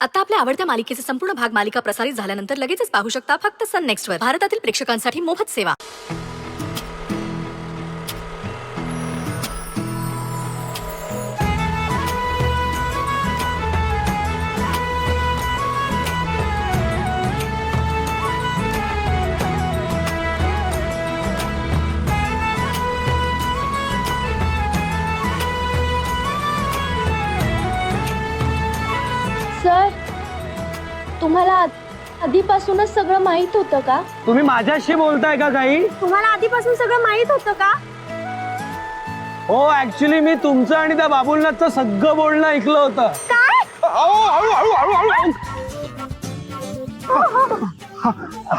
आता आपल्या आवडत्या मालिकेचे संपूर्ण भाग मालिका प्रसारित झाल्यानंतर लगेचच पाहू शकता फक्त सन नेक्स्टवर. भारतातील प्रेक्षकांसाठी मोफत सेवा. सर, तुम्हाला आधीपासूनच सगळं माहित होतं का? तुम्ही माझ्याशी बोलताय का काही? तुम्हाला आधीपासून सगळं माहित होतं का? हो, ऍक्च्युली मी तुमचं आणि त्या बाबुलनाथचं सगळं बोलणं ऐकलं होतं. काय?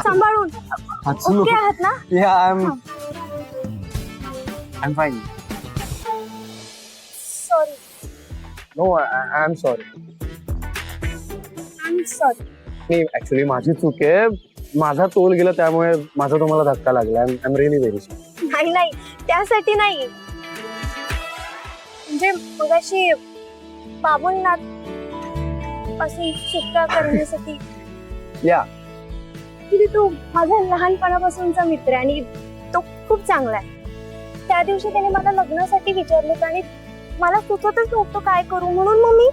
सांभाळून. ओके आहात ना? I'm fine. Sorry. No, I'm sorry. I am sorry. नाही, ऍक्च्युली माझी चूक आहे. माझा तोल गेला त्यामुळे माझा तुम्हाला धक्का लागला. I am really very sorry. नाही नाही, त्यासाठी नाही. म्हणजे मगाशी बाबुलनाथ पासून सुटका करण्यासाठी. या की तो माझा लहानपणापासूनचा मित्र आहे आणि तो खूप चांगला आहे. त्या दिवशी त्याने मला लग्नासाठी विचारलं आणि मला सुचतच नव्हतं काय करू, म्हणून मग मी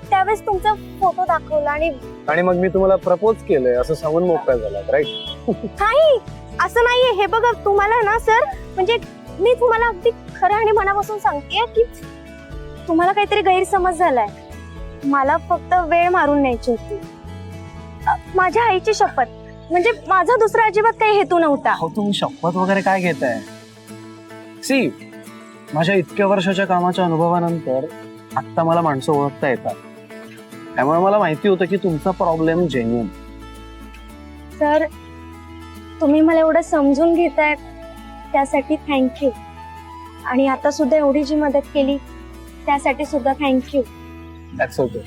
त्यावेळेस तुमचा फोटो दाखवला आणि मग मी तुम्हाला प्रपोज केलंय असं सांगून मोकळा झाला, राईट? नाही, असं नाहीये. हे बघा, तुम्हाला ना सर, म्हणजे मी तुम्हाला अगदी खरं आणि मनापासून सांगते की तुम्हाला काहीतरी गैरसमज झालाय. मला फक्त वेळ मारून न्यायची होती. माझ्या आईची शपथ, म्हणजे माझा दुसरा अजिबात काही हेतू नव्हता. हो, तुम्ही शपथ वगैरे काय घेताय? सी, माझ्या इतक्या वर्षाच्या कामाच्या अनुभवानंतर आता मला माणसं ओळखता येतात. त्यामुळे मला माहिती होतं की तुमचा प्रॉब्लेम जेन्युइन. सर, तुम्ही मला एवढं समजून घेताय त्यासाठी थँक्यू. आणि आता सुद्धा एवढी जी मदत केली त्यासाठी सुद्धा थँक्यू. That's okay.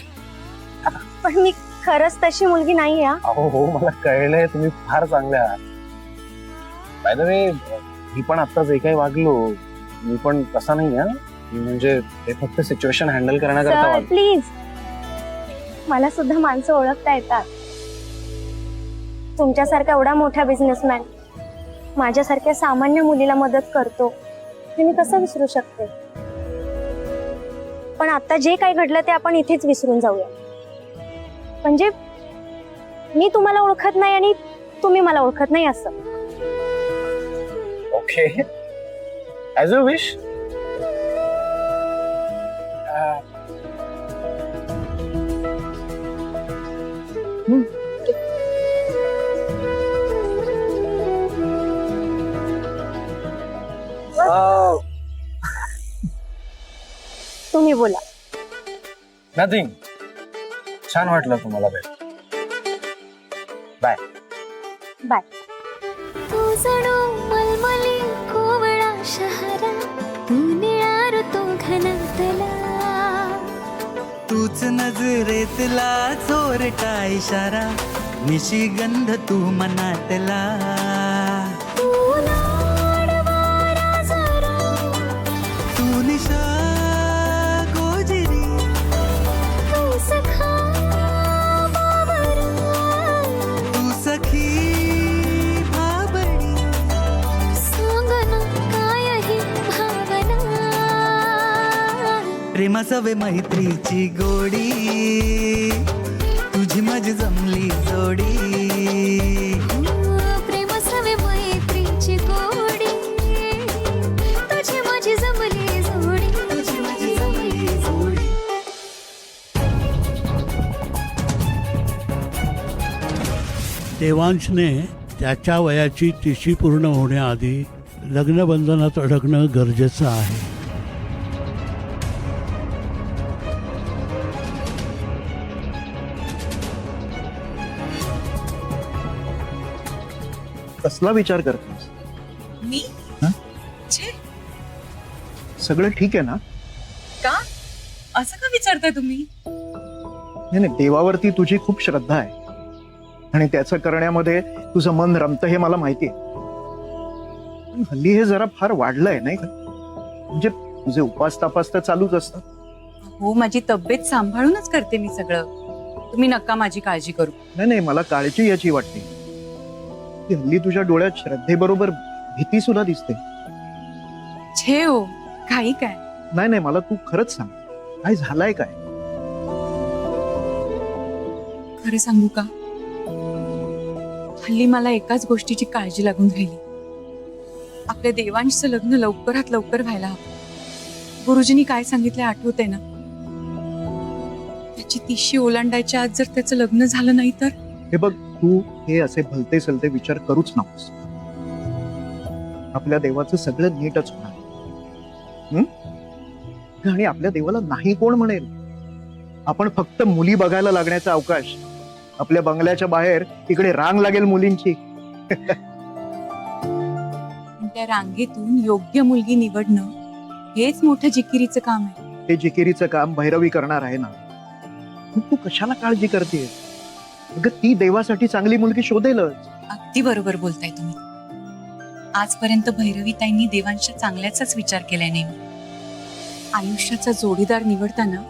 पण मी खरंच तशी मुलगी नाही आहे. हो हो, मला कळलंय, तुम्ही फार चांगले आहात. बाय द वे, मी पण आता जे काही वागलो, मी पण तसा नाही आहे. म्हणजे हे फक्त सिच्युएशन हँडल करण्याकरता सर वागलो. प्लीज, मला सुद्धा माणसं ओळखता येतात. तुमच्यासारखा एवढा मोठा बिझनेसमॅन माझ्यासारख्या सामान्य मुलीला मदत करतो हे मी कसं विसरू शकते? पण आता जे काही घडलं ते आपण इथेच विसरून जाऊया. म्हणजे मी तुम्हाला ओळखत नाही आणि तुम्ही मला ओळखत नाही असं. Okay, as a wish. तुम्ही बोला. नथिंग. छान वाटलं तुम्हाला भेट. Bye bye. तू जणू मलमली कोवळा शहरा, तू निळा ऋतू घनातला, तूच नजरेतला चोरटा इशारा, निशिगंध तू मनातला. तू लाडवारा जरा, तू निशा गोजिरी, तू सखा बाबरा, तू सखी भाबडी. सांग ना काय ही भावना, प्रेमासवे मैत्रीची गोडी, तुझी माझी जमली जोडी. प्रेमसवे मैत्रीची गोडी, तुझी माझी जमली जोडी, तुझी माझी जमली जोडी. देवांशने त्याच्या वयाची 30 पूर्ण होण्याआधी लग्नबंधनात अडकणं गरजेचं आहे. कसला विचार करतेस? मी हं? छे, सगळं ठीक आहे ना? का असं का विचारताय तुम्ही? नाही नाही, देवावरती तुझी खूप श्रद्धा आहे आणि त्याचं करण्यामध्ये तुझं मन रमतं हे मला माहिती आहे. पण हल्ली हे जरा फार वाढलंय नाही का? म्हणजे तुझे उपास तापास तर चालूच असतात, हो, माझी तब्येत सांभाळूनच करते मी सगळं. तुम्ही नका माझी काळजी करू. नाही मला काळजी याची वाटते की हल्ली तुझ्या डोळ्यात श्रद्धेबरोबर भीती सुद्धा दिसते. छे हो, काही काय. नाही मला तू खरंच सांग, काय झालंय काय? खरं सांगू का, हल्ली मला एकाच गोष्टीची काळजी लागून राहिली. आपल्या देवांशचं लग्न लवकरात लवकर व्हायला हवं. गुरुजींनी काय सांगितलं आठवतंय ना? त्याची 30शी ओलांडायच्या आज जर त्याचं लग्न झालं नाही तर. हे बघ, तू हे असे भलते सलते विचार करूच नकोस. आपल्या देवाचं सगळं नीटच होणार. आणि आपल्या देवाला नाही कोण म्हणेल. आपण फक्त मुली बघायला लागण्याचा अवकाश. आपल्या बंगल्याच्या बाहेर इकडे रांग लागेल मुलींची. त्या रांगेतून योग्य मुलगी निवडणं हेच मोठं जिकिरीचं काम आहे. ते जिकिरीचं काम भैरवी करणार आहे ना. मग तू कशाला काळजी करतेस? अगं, ती देवासाठी चांगली मुलगी शोधेलच. अगदी बरोबर बोलताय तुम्ही. आजपर्यंत भैरवीताईंनी देवांच्या चांगल्याचाच विचार केलाय नेहमी. आयुष्याचा जोडीदार निवडताना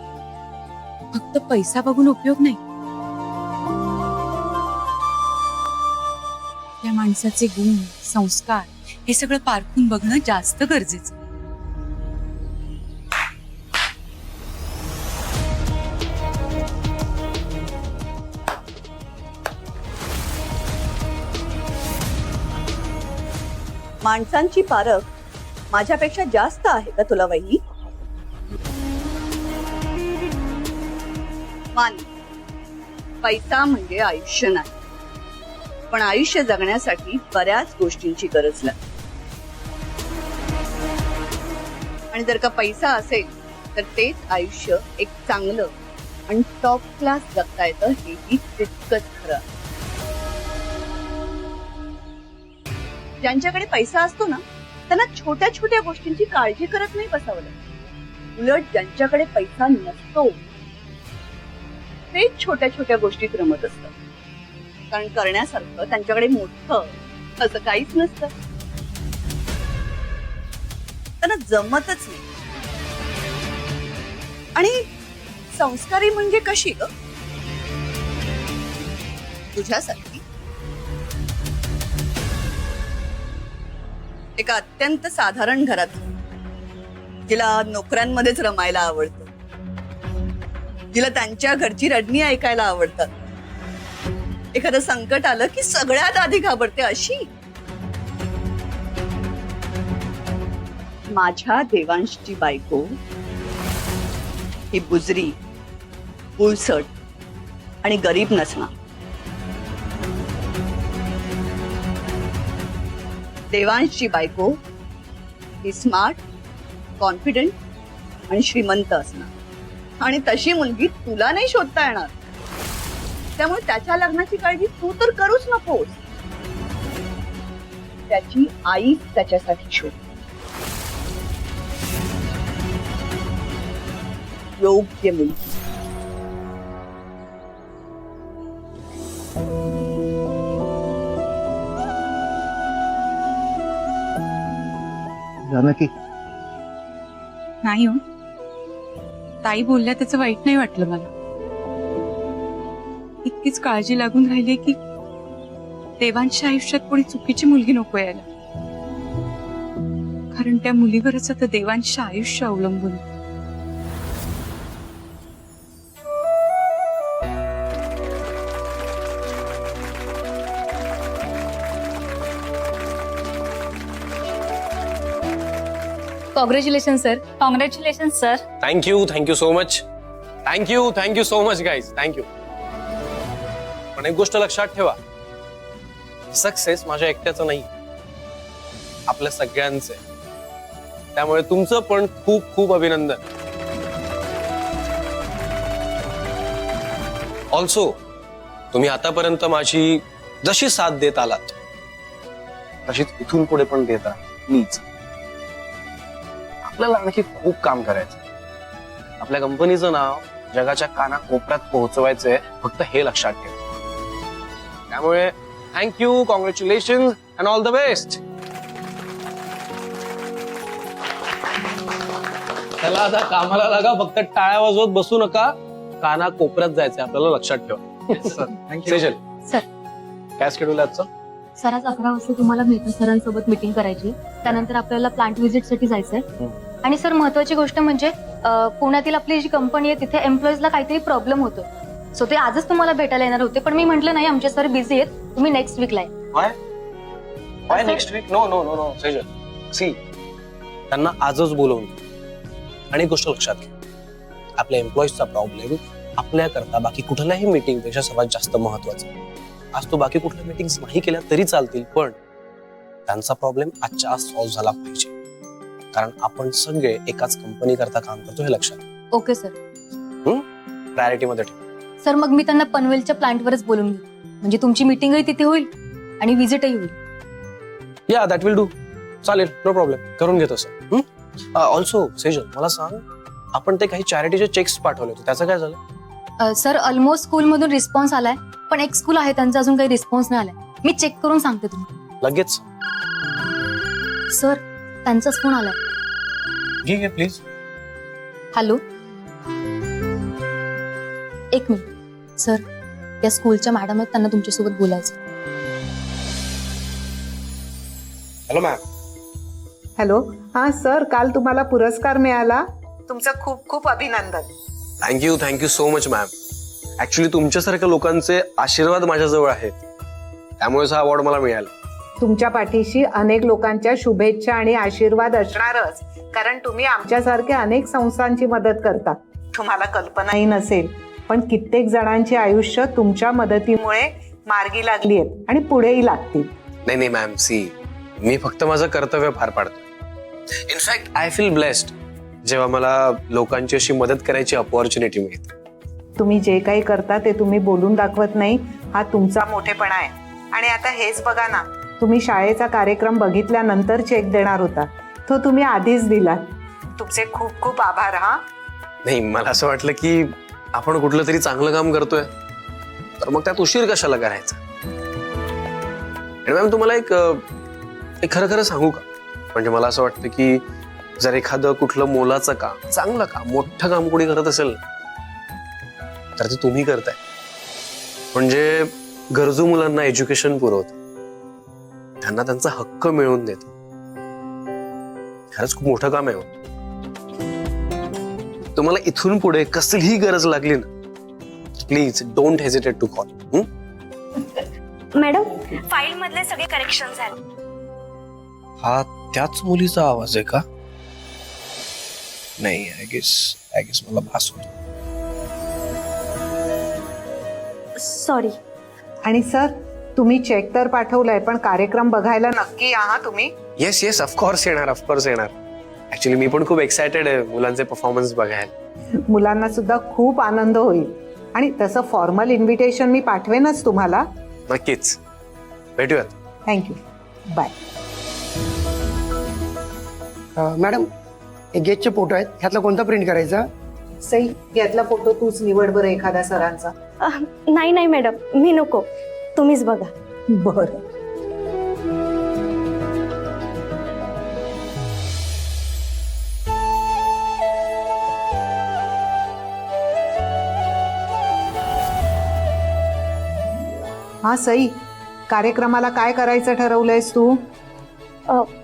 फक्त पैसा बघून उपयोग नाही. त्या माणसाचे गुण, संस्कार हे सगळं पारखून बघणं जास्त गरजेचं. माणसांची पारख माझ्यापेक्षा जास्त आहे का तुला वहिनी? मान, पैसा म्हणजे आयुष्य नाही, पण आयुष्य जगण्यासाठी बऱ्याच गोष्टींची गरज लागते. आणि जर का पैसा असेल तर तेच आयुष्य एक चांगलं आणि टॉप क्लास जगता येतं, हेही तितकंच खरं. ज्यांच्याकडे पैसा असतो ना, त्यांना छोट्या छोट्या गोष्टींची काळजी करत नाही बसावं लागत. उलट ज्यांच्याकडे पैसा नसतो तेच छोट्या छोट्या गोष्टीत रमत असतात. कारण करण्यासारखं त्यांच्याकडे मोठं असं काहीच नसतं. त्यांना जमतच नाही. आणि संस्कारी म्हणजे कशी ग? तुझ्यासारखी एका अत्यंत साधारण घरात, जिला नोकऱ्यांमध्येच रमायला आवडतं, जिला त्यांच्या घरची रडणी ऐकायला आवडतात, एखादं संकट आलं की सगळ्यात आधी घाबरते अशी. माझ्या देवांशची बायको ही बुजरी, उलसट आणि गरीब नसणार. देवांशची बायको ही स्मार्ट, कॉन्फिडंट आणि श्रीमंत असणार. आणि तशी मुलगी तुला नाही शोधता येणार. त्यामुळे त्याच्या लग्नाची काळजी तू तर करूच नकोस. त्याची आई त्याच्यासाठी शोध. योग्य मुलगी. जानकी, नाही हो, ताई बोलल्या त्याचं वाईट नाही वाटलं मला. इतकीच काळजी लागून राहिली की देवांच्या आयुष्यात कोणी चुकीची मुलगी नको यायला. कारण त्या मुलीवरच आता देवांचं आयुष्य अवलंबून आहे. Congratulation sir. Congratulation sir. Thank you so much. Thank you so much guys. Thank you. पण एक गोष्ट लक्षात ठेवा, सक्सेस माझ्या एकट्याचं नाही, आपल्या सगळ्यांचं. त्यामुळे तुमचं पण खूप खूप अभिनंदन. ऑल्सो तुम्ही आतापर्यंत माझी जशी साथ देत आलात तशीच इथून पुढे पण देता. प्लीज, आपल्याला आणखी खूप काम करायचं. आपल्या कंपनीचं नाव जगाच्या कानाकोपऱ्यात पोहोचवायचंय, फक्त हे लक्षात ठेवा. त्यामुळे thank you, congratulation and all the best. चला आता कामाला लागा, फक्त टाळ्या वाजवत बसू नका, काना कोपऱ्यात जायचंय आपल्याला, लक्षात ठेवा. सेजल सर. काय शेड्यूल आहे आजचं? सर आज 11 वाजता तुम्हाला मेहता सरांसोबत मीटिंग करायची, त्यानंतर आपल्याला प्लांट व्हिजिट साठी जायचंय. आणि सर महत्वाची गोष्ट म्हणजे पुण्यातील आपली जी कंपनी आहे तिथे एम्प्लॉईजला काहीतरी प्रॉब्लेम होतो, सो ते आजच तुम्हाला भेटायला येणार होते, पण मी म्हटलं नाही आमचे सर बिझी आहेत, तुम्ही नेक्स्ट वीकला आहे. Why next week? No, Sejal. See, त्यांना आजच बोलवून घे. आणि एक गोष्ट लक्षात घे, आपल्या एम्प्लॉईजचा प्रॉब्लेम आपल्याकरता बाकी कुठल्याही मीटिंग पेक्षा सर्वात जास्त महत्वाचा. आज तू बाकी कुठल्या मीटिंग्स नाही केल्या तरी चालतील, पण त्यांचा प्रॉब्लेम आजच्या आज सॉल्व्ह झाला पाहिजे, कारण आपण सगळे एकाच कंपनी करता काम करतो, हे लक्षात. Okay sir. प्रायोरिटी मध्ये ठेव. सर मग मी त्यांना पनवेलच्या प्लांटवरच बोलून घेऊ, म्हणजे तुमची मीटिंगही तिथे होईल आणि व्हिजिटही होईल. या दॅट विल डू. चालेल, नो प्रॉब्लेम, करून घेतो सर. ऑल्सो सेजल, मला सांग, आपण ते काही चॅरिटीचे चेक्स पाठवले होते, त्याचं काय झालं? सर ऑलमोस्ट स्कूलमधून रिस्पॉन्स आलाय, पण एक स्कूल आहे त्यांचा अजून काही रिस्पॉन्स नाही आलाय. मी चेक करून सांगते तुम्हाला लगेच सर. त्यांचाच फोन आलाय. घे प्लीज. हॅलो, एक मिनिट सर, या स्कूलच्या मॅडम आहेत, त्यांना तुमच्यासोबत बोलायचं. Hello ma'am. हॅलो, हा सर, काल तुम्हाला पुरस्कार मिळाला, तुमचं खूप खूप अभिनंदन. Thank you so much ma'am. Actually तुमच्यासारख्या लोकांचे आशीर्वाद माझ्याजवळ आहेत, त्यामुळेच हा अवॉर्ड मला मिळाला. तुमच्या पाठीशी अनेक लोकांच्या शुभेच्छा आणि आशीर्वाद असणारच, कारण तुम्ही आमच्यासारख्या अनेक संस्थांची मदत करता. तुम्हाला कल्पनाही नसेल, पण कित्येक जणांची आयुष्य तुमच्या मदतीमुळे मार्गी लागली आहेत आणि पुढेही लागतील. नाही मॅम, सी, मी फक्त माझं कर्तव्य पार पाडतो. इनफॅक्ट आय फील ब्लेस्ड जेव्हा मला लोकांची अशी मदत करायची अपॉर्च्युनिटी मिळते. तुम्ही जे काही करता ते तुम्ही बोलून दाखवत नाही, हा तुमचा मोठेपणा आहे. आणि आता हेच बघा ना, तुम्ही शाळेचा कार्यक्रम बघितल्यानंतर चेक देणार होता, तो तुम्ही आधीच दिला. तुमचे खूप खूप आभार. हा नाही, मला असं वाटलं की आपण कुठलं तरी चांगलं काम करतोय, तर मग त्यात उशीर कशाला करायचा. आणि मॅम तुम्हाला एक खरं सांगू का, म्हणजे मला असं वाटतं की जर एखादं कुठलं मोलाचं काम, चांगलं काम, मोठं काम कोणी करत असेल तर ते तुम्ही करताय, म्हणजे गरजू मुलांना एज्युकेशन पुरवत, त्यांना त्यांचा हक्क मिळवून देत. खरंच खूप मोठं काम आहे. तुम्हाला इथून पुढे कसलीही गरज लागली ना, please don't hesitate to call. Madam, file मधले सगळे करेक्शन झाले. हा त्याच मुलीचा आवाज आहे का? नाही, आय गेस मला भास होतो. सॉरी. आणि सर, तुम्ही चेक तर पाठवलाय, पण कार्यक्रम बघायला नक्की या हा तुम्ही. येस ऑफकोर्स येणार. ऍक्च्युली मी पण खूप एक्सायटेड आहे मुलांचे परफॉर्मन्स बघायला. मुलांना सुद्धा खूप आनंद होईल. आणि तसं फॉर्मल इन्व्हिटेशन मी पाठवेनच तुम्हाला. नक्कीच, भेटूयात. Thank you, bye. मॅडम, हे गेटचे फोटो आहेत, ह्यातला कोणता प्रिंट करायचा? सई, यातला फोटो तूच निवड बरं एखाद्या सरांचा. नाही मॅडम, मी नको, तुम्हीच बघा. बरं. हा सई, कार्यक्रमाला काय करायचं ठरवलंयस तू?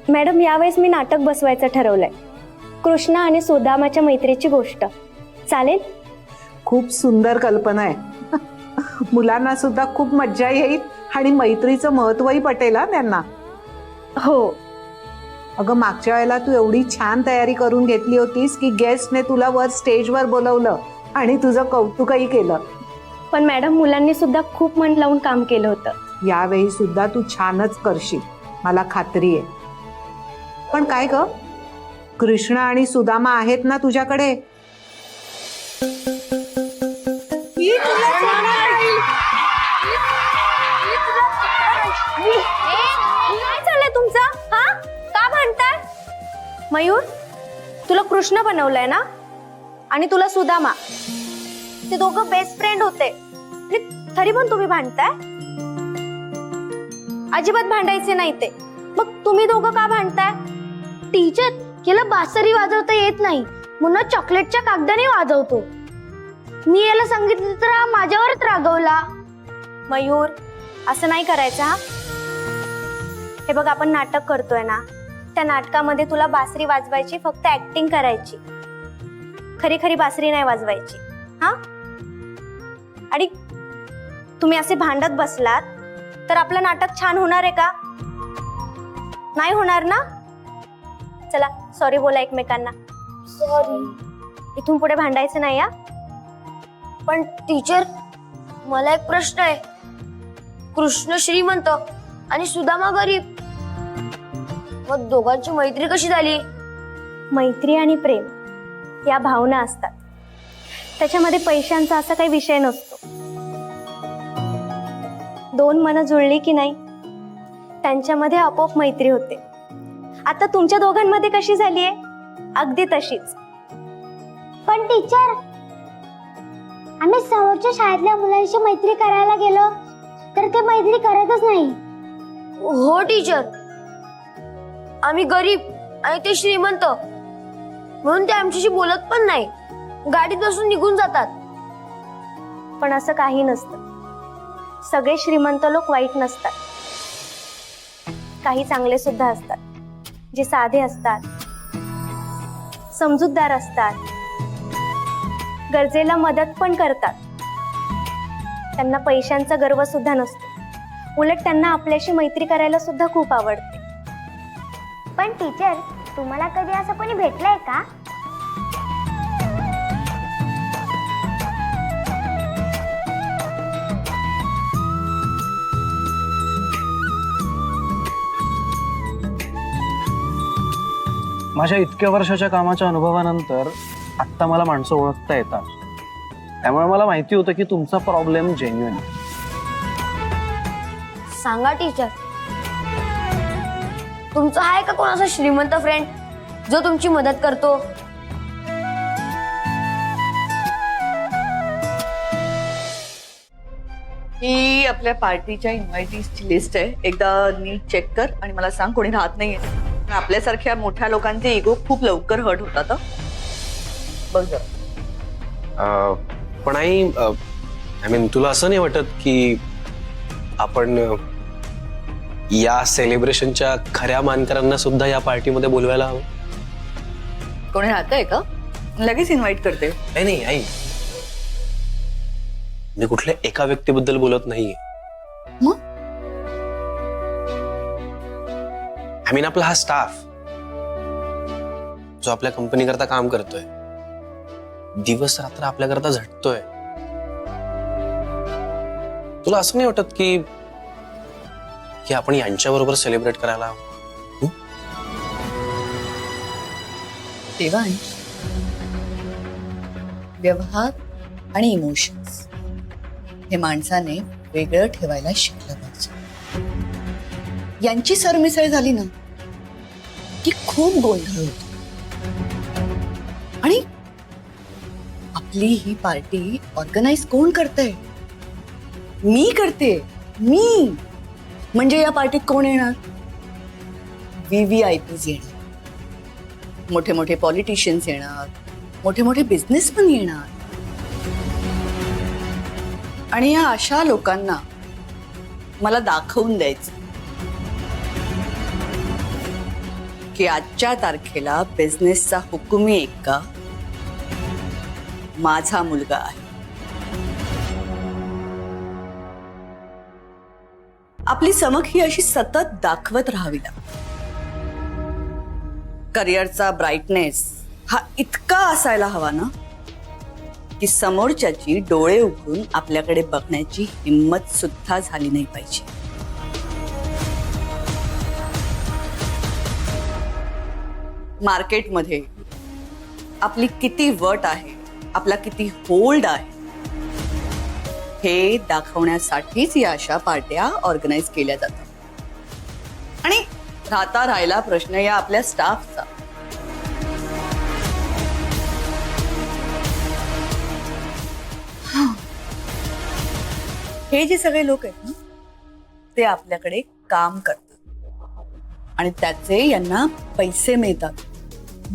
मॅडम, यावेळेस मी नाटक बसवायचं ठरवलंय. कृष्णा आणि सुदामाच्या मैत्रीची गोष्ट. चालेल? खूप सुंदर कल्पना आहे. मुलांना सुद्धा खूप मज्जा येईल आणि मैत्रीचं महत्वही पटेल हा त्यांना. हो. अगं, मागच्या वेळेला तू एवढी छान तयारी करून घेतली होतीस की गेस्टने तुला वर स्टेजवर बोलवलं आणि तुझं कौतुकही केलं. पण मॅडम, मुलांनी सुद्धा खूप मन लावून काम केलं होतं. यावेळी सुद्धा तू छानच करशील, मला खात्री आहे. पण काय ग, कृष्णा आणि सुदामा आहेत ना तुझ्याकडे? काय चाललंय तुमचं? हा, का भांडताय? मयूर, तुला कृष्ण बनवलंय ना, आणि तुला सुदामा. ते दोघं बेस्ट फ्रेंड होते, तरी पण तुम्ही भांडताय? अजिबात भांडायचे नाही ते. मग तुम्ही दोघं का भांडताय? टीचर, याला बासरी वाजवता येत नाही, मुन्ना चॉकलेटच्या कागदाने वाजवतो. मी याला सांगितलं तर हा माझ्यावरच रागवला. मयूर, असं नाही करायचं हा. हे बघ, आपण नाटक करतोय ना, त्या नाटकामध्ये तुला बासरी वाजवायची, फक्त ऍक्टिंग करायची, खरी खरी बासरी नाही वाजवायची हा. आणि तुम्ही असे भांडत बसलात तर आपलं नाटक छान होणार आहे का? नाही होणार ना. चला सॉरी बोला एकमेकांना. सॉरी. इथून पुढे भांडायचं नाही. या पण टीचर, मला एक प्रश्न आहे. कृष्ण श्रीमंत आणि सुदामा गरीब, मग दोघांची मैत्री कशी झाली? मैत्री आणि प्रेम या भावना असतात, त्याच्यामध्ये पैशांचा असा काही विषय नसतो. दोन मनं जुळली की नाही, त्यांच्यामध्ये आपोआप मैत्री होते. आता तुमच्या दोघांमध्ये कशी झालीये, अगदी तशीच. पण टीचर, आम्ही समोरच्या शाळेतल्या मुलांशी मैत्री करायला गेलो तर ते मैत्री करतच नाही. हो टीचर, आम्ही गरीब आणि ते श्रीमंत, म्हणून ते आमच्याशी बोलत पण नाही, गाडीत बसून निघून जातात. पण असं काही नसतं. सगळे श्रीमंत लोक वाईट नसतात. काही चांगले सुद्धा असतात, जे साधे असतात, समजूतदार असतात, गरजेला मदत पण करतात. त्यांना पैशांचा गर्व सुद्धा नसतो. उलट त्यांना आपल्याशी मैत्री करायला सुद्धा खूप आवडते. पण टीचर, तुम्हाला कधी असं कोणी भेटलंय का? माझ्या इतक्या वर्षाच्या कामाच्या अनुभवानंतर आत्ता मला माणसं ओळखता येतात. त्यामुळे मला माहिती होतं की तुमचा प्रॉब्लेम जेन्युइन. सांगा टीचर, तुमचा आहे का कोणाचा श्रीमंत फ्रेंड जो तुमची मदत करतो? ही आपल्या पार्टीच्या इन्व्हायटीजची लिस्ट आहे. एकदा नीट चेक कर आणि मला सांग कोणी राहत नाहीये. आपल्यासारख्या मोठ्या लोकांचे इगो खूप लवकर हर्ट होतात. बघ जरा. पण आई, आय मीन, तुला असं नाही वाटत की आपण या सेलिब्रेशनच्या खऱ्या मानकरांना सुद्धा या पार्टीमध्ये बोलवायला हवं? कोणी राहतंय का? लगेच इन्व्हाइट करते. नाही नाही आई, मी कुठल्या एका व्यक्तीबद्दल बोलत नाहीये. आय मीन आपला हा स्टाफ जो आपल्या कंपनी करता काम करतोय, दिवस रात्र आपल्या करता झटतोय. तुला असं नाही वाटत की आपण यांच्या बरोबर सेलिब्रेट करायला हवं? देवांश, व्यवहार आणि इमोशन्स हे माणसाने वेगळं ठेवायला शिकलं पाहिजे. यांची सरमिसळ झाली ना की खूप गोंधळ होतो. आणि आपली ही पार्टी ऑर्गनाइज कोण करतंय? मी करते. मी म्हणजे या पार्टीत कोण येणार? VVIPs येणार, मोठे मोठे पॉलिटिशियन्स येणार, मोठे मोठे बिझनेसमन येणार. आणि या अशा लोकांना मला दाखवून द्यायचं की आजच्या तारखेला बिझनेसचा हुकुमी एक्का माझा मुलगा आहे. आपली चमक ही अशी सतत दाखवत राहावी लागते. करिअरचा ब्राईटनेस हा इतका असायला हवा ना की समोरच्याची डोळे उघडून आपल्याकडे बघण्याची हिंमत सुद्धा झाली नाही पाहिजे. मार्केटमध्ये आपली किती वट आहे, आपला किती होल्ड आहे, हे दाखवण्यासाठीच या अशा पार्ट्या ऑर्गनाइज केल्या जातात. आणि राहिला प्रश्न या आपल्या स्टाफचा. हे जे सगळे लोक आहेत ना, ते आपल्याकडे काम करतात आणि त्याचे यांना पैसे मिळतात.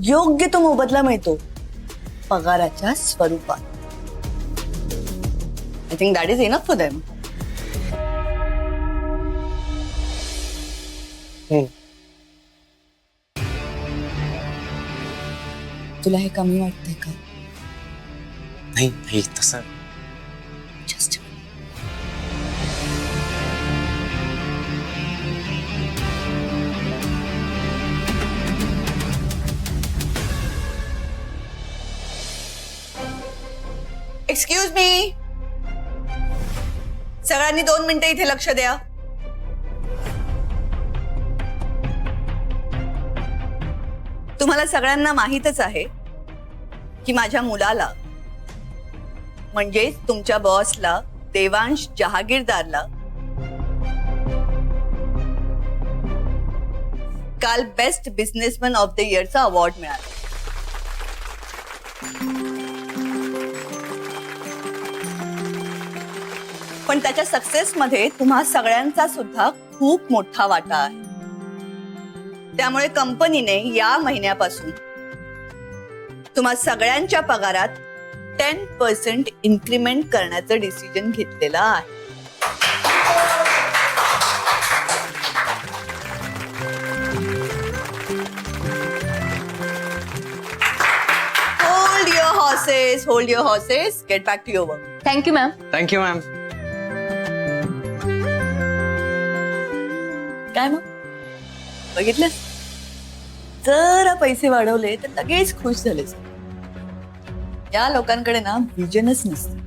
योग्य तो मोबदला मिळतो. पगाराच्या स्वरूपात. I think that is enough for them. तुला हे कमी वाटतंय का? नाही नाही तसं जस्ट एक्सक्यूज मी, सगळ्यांनी 2 मिनिटं इथे लक्ष द्या. तुम्हाला सगळ्यांना माहीतच आहे की माझ्या मुलाला म्हणजेच तुमच्या बॉसला, देवांश जहागीरदारला काल बेस्ट बिझनेसमॅन ऑफ द इयरचा अवॉर्ड मिळाला. पण त्याच्या सक्सेसमध्ये तुम्हा सगळ्यांचा सुद्धा खूप मोठा वाटा आहे. त्यामुळे कंपनीने या महिन्यापासून तुम्हा सगळ्यांच्या पगारात 10% इन्क्रीमेंट करण्याचं डिसिजन घेतलेलं आहे. Hold your horses. Get back to your work. Thank you ma'am. Thank you ma'am. काय मग बघितलं, जरा पैसे वाढवले तर लगेच खुश झाले. या लोकांकडे ना विजनच नसतं.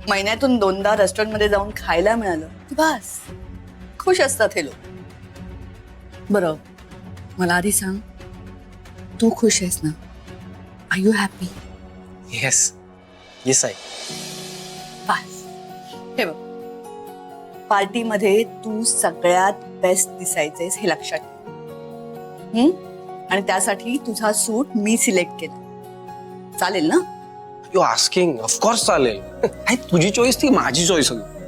महिन्यातून 2दा रेस्टॉरंट मध्ये जाऊन खायला मिळालं की बस खुश असतात हे लोक. बरं, मला आधी सांग, तू खुश आहेस ना? Are you happy? Yes yes आहे. बस हे बघ, पार्टीमध्ये तू सगळ्यात बेस्ट दिसायचेस हे लक्षात ठेव. आणि त्यासाठी तुझा सूट मी सिलेक्ट केला. चालेल ना? You asking? ऑफकोर्स चालेल. तुझी चॉईस ती माझी चॉईस होती.